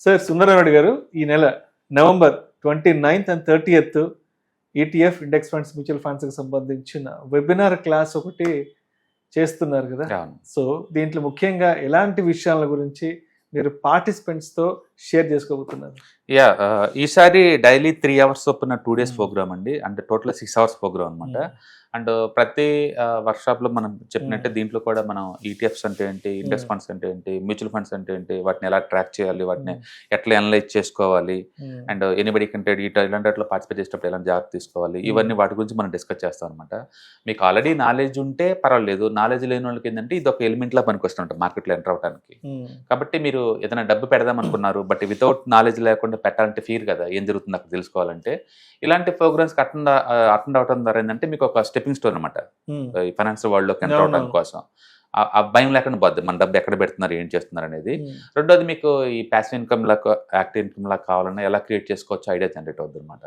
Sir Sundara Rao గారు ఈ నెల November 29th and 30th ETF index funds mutual funds కి సంబంధించిన వెబినార్ క్లాస్ ఒకటి చేస్తున్నారు కదా. సో దీంట్లో ముఖ్యంగా ఎలాంటి విషయాల గురించి మీరు పార్టిసిపెంట్స్ తో షేర్ చేసుకోబోతున్నారు? ఈసారి డైలీ 3 hours చొప్పున 2 days ప్రోగ్రామ్ అండి. అంటే టోటల్ 6 hours ప్రోగ్రామ్ అనమాట. అండ్ ప్రతి వర్క్షాప్ లో మనం చెప్పినట్టే దీంట్లో కూడా మనం ఈటీఎఫ్స్ అంటే ఏంటి, ఇండెక్స్ ఫండ్స్ అంటే ఏంటి, మ్యూచువల్ ఫండ్స్ అంటే ఏంటి, వాటిని ఎలా ట్రాక్ చేయాలి, వాటిని ఎట్లా అనలైజ్ చేసుకోవాలి, అండ్ ఎనీబడి కంటే ఇలాంటి వాటిలో పార్టిసిపేట్ చేసేటప్పుడు ఎలాంటి జాగ్రత్త తీసుకోవాలి, ఇవన్నీ వాటి గురించి మనం డిస్కస్ చేస్తాం అనమాట. మీకు ఆల్రెడీ నాలెడ్జ్ ఉంటే పర్వాలేదు, నాలెడ్జ్ లేని వాళ్ళకి ఏంటంటే ఇది ఒక ఎలిమెంట్ లా పనికొస్తుంటాం మార్కెట్లో ఎంటర్ అవడానికి. కాబట్టి మీరు ఏదైనా డబ్బు పెడదాం అనుకున్నారు, బట్ వితౌట్ నాలెడ్జ్ లేకుండా పెట్టాలంటే ఫీర్ కదా, ఏం జరుగుతుంది అక్కడ తెలుసుకోవాలంటే. ఇలాంటి ప్రోగ్రామ్స్ అటెండ్ అవడం ద్వారా ఏంటంటే మీకు ఒక స్టెప్పింగ్ స్టోన్ అనమాట ఈ ఫైనాన్స్ వరల్డ్ లోకి ఎంటర్ అవడానికి కోసం. ఆ భయం లేకుండా పోద్ది మన డబ్బు ఎక్కడ పెడుతున్నారు, ఏం చేస్తున్నారు అనేది. రెండోది మీకు ఈ ప్యాసివ్ ఇన్కమ్ లా, యాక్టివ్ ఇన్కమ్ లా కావాలన్నా ఎలా క్రియేట్ చేసుకోవచ్చు ఐడియా జనరేట్ అవుతుంది అనమాట.